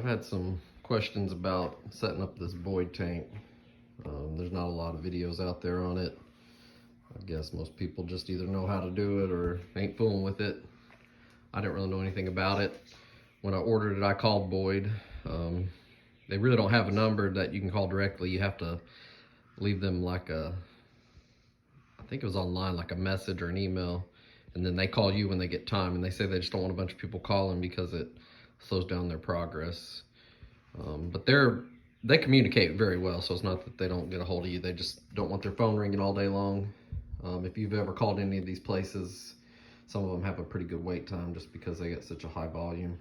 I've had some questions about setting up this Boyd tank. There's not a lot of videos out there on it. I guess most people just either know how to do it or ain't fooling with it. I didn't really know anything about it. When I ordered it, I called Boyd. They really don't have a number that you can call directly. You have to leave them like a, I think it was online, like a message or an email. And then they call you when they get time, and they say they just don't want a bunch of people calling because it slows down their progress. But they communicate very well, so it's not that they don't get a hold of you. They just don't want their phone ringing all day long. If you've ever called any of these places, some of them have a pretty good wait time just because they get such a high volume.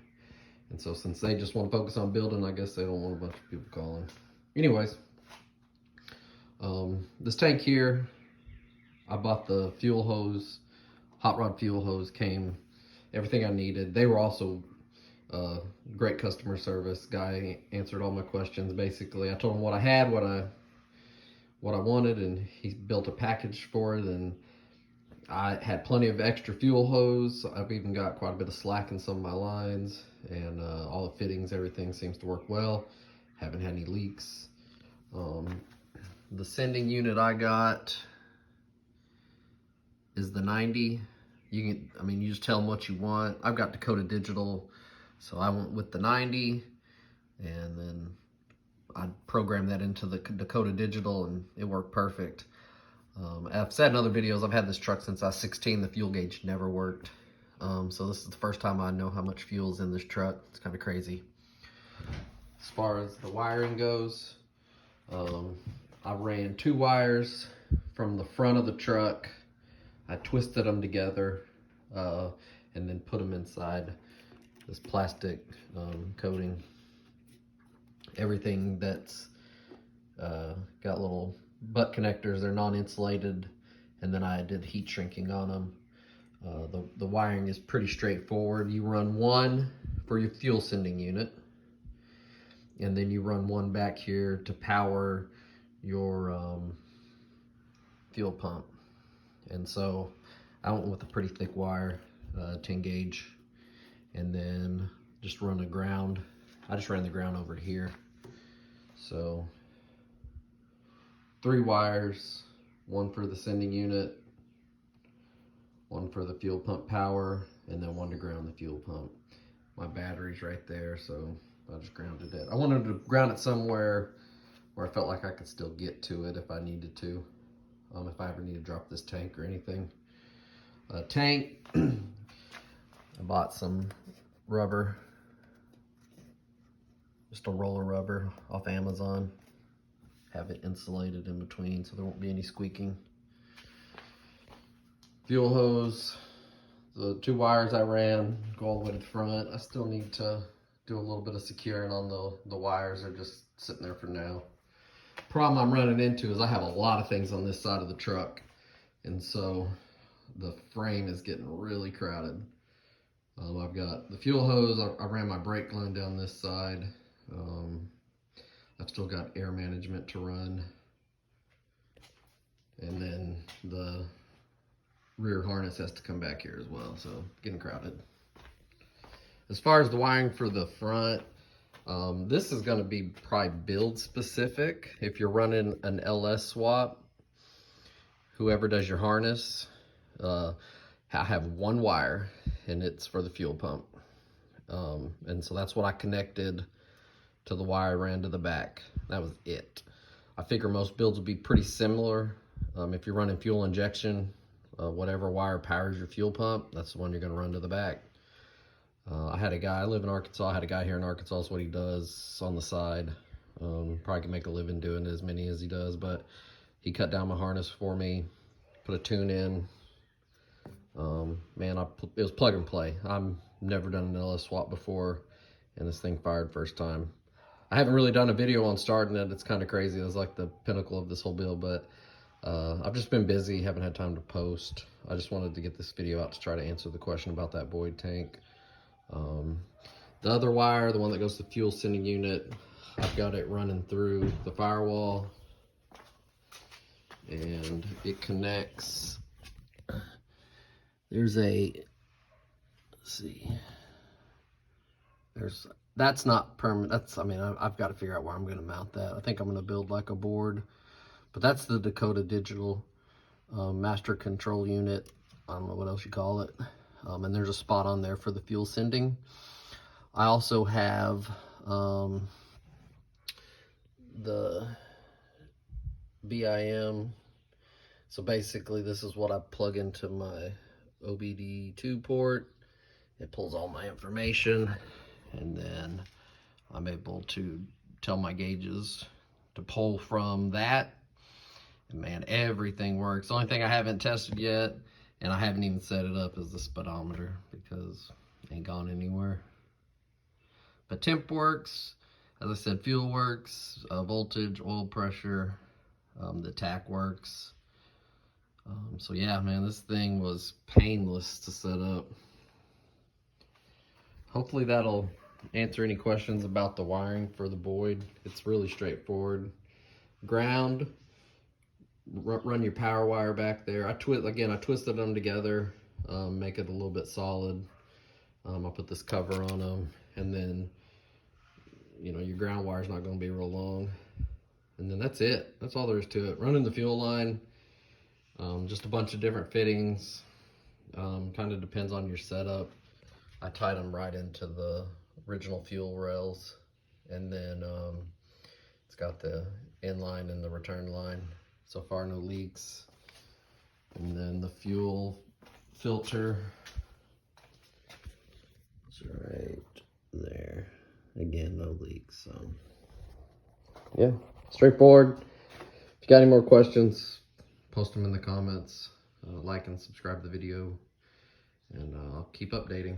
And so since they just want to focus on building, I guess they don't want a bunch of people calling. Anyways, this tank here, I bought the fuel hose, hot rod fuel hose, came everything I needed. They were also great customer service. Guy answered all my questions. Basically, I told him what I had, what I wanted, and he built a package for it. And I had plenty of extra fuel hose. I've even got quite a bit of slack in some of my lines, and all the fittings, everything seems to work well. Haven't had any leaks. The sending unit I got is the 90. You just tell them what you want. I've got Dakota Digital, so I went with the 90, and then I programmed that into the Dakota Digital, and it worked perfect. I've said in other videos, I've had this truck since I was 16. The fuel gauge never worked. So this is the first time I know how much fuel's in this truck. It's kind of crazy. As far as the wiring goes, I ran 2 wires from the front of the truck. I twisted them together and then put them inside this plastic coating. Everything that's got little butt connectors, they're non-insulated, and then I did heat shrinking on them. The wiring is pretty straightforward. You run one for your fuel sending unit, and then you run one back here to power your fuel pump. And so I went with a pretty thick wire, 10 gauge, and then just run a ground. I just ran the ground over here. So 3 wires, one for the sending unit, one for the fuel pump power, and then one to ground the fuel pump. My battery's right there, so I just grounded it. I wanted to ground it somewhere where I felt like I could still get to it if I needed to, if I ever need to drop this tank or anything. Tank, I bought some rubber, just a roll of rubber off Amazon. Have it insulated in between so there won't be any squeaking. Fuel hose, the 2 wires I ran go all the way to the front. I still need to do a little bit of securing on the wires. They're just sitting there for now. Problem I'm running into is I have a lot of things on this side of the truck, and so the frame is getting really crowded. I've got the fuel hose. I ran my brake line down this side. I've still got air management to run, and then the rear harness has to come back here as well, so getting crowded. As far as the wiring for the front, this is going to be probably build specific. If you're running an LS swap, whoever does your harness, I have 1 wire, and it's for the fuel pump. And so that's what I connected to the wire I ran to the back. That was it. I figure most builds will be pretty similar. If you're running fuel injection, whatever wire powers your fuel pump, that's the one you're going to run to the back. I had a guy, I live in Arkansas, I had a guy here in Arkansas, that's what he does on the side. Probably can make a living doing as many as he does, but he cut down my harness for me, put a tune in. Man, it was plug and play. I've never done an LS swap before, and this thing fired first time. I haven't really done a video on starting it. It's kind of crazy. It was like the pinnacle of this whole build, but I've just been busy, haven't had time to post. I just wanted to get this video out to try to answer the question about that Boyd tank. The other wire, the one that goes to the fuel sending unit, I've got it running through the firewall, and it connects. There's a, let's see, That's not permanent. I mean, I've got to figure out where I'm going to mount that. I think I'm going to build like a board, but that's the Dakota Digital master control unit. I don't know what else you call it. And there's a spot on there for the fuel sending. I also have the BIM. So basically this is what I plug into my OBD2 port. It pulls all my information, and then I'm able to tell my gauges to pull from that. And man, everything works. The only thing I haven't tested yet, and I haven't even set it up, is the speedometer, because it ain't gone anywhere. But temp works, as I said, fuel works, voltage, oil pressure, the tach works. So yeah, man, this thing was painless to set up. Hopefully that'll answer any questions about the wiring for the Boyd. It's really straightforward. Ground, run your power wire back there. I twisted them together, make it a little bit solid. I'll put this cover on them, and then your ground wire's not going to be real long. And then that's it. That's all there is to it. Running the fuel line, just a bunch of different fittings. Kind of depends on your setup. I tied them right into the original fuel rails, and then it's got the inline and the return line. So far, no leaks. And then the fuel filter is right there. Again, no leaks. So yeah, straightforward. If you got any more questions, post them in the comments. Like and subscribe to the video, and I'll keep updating.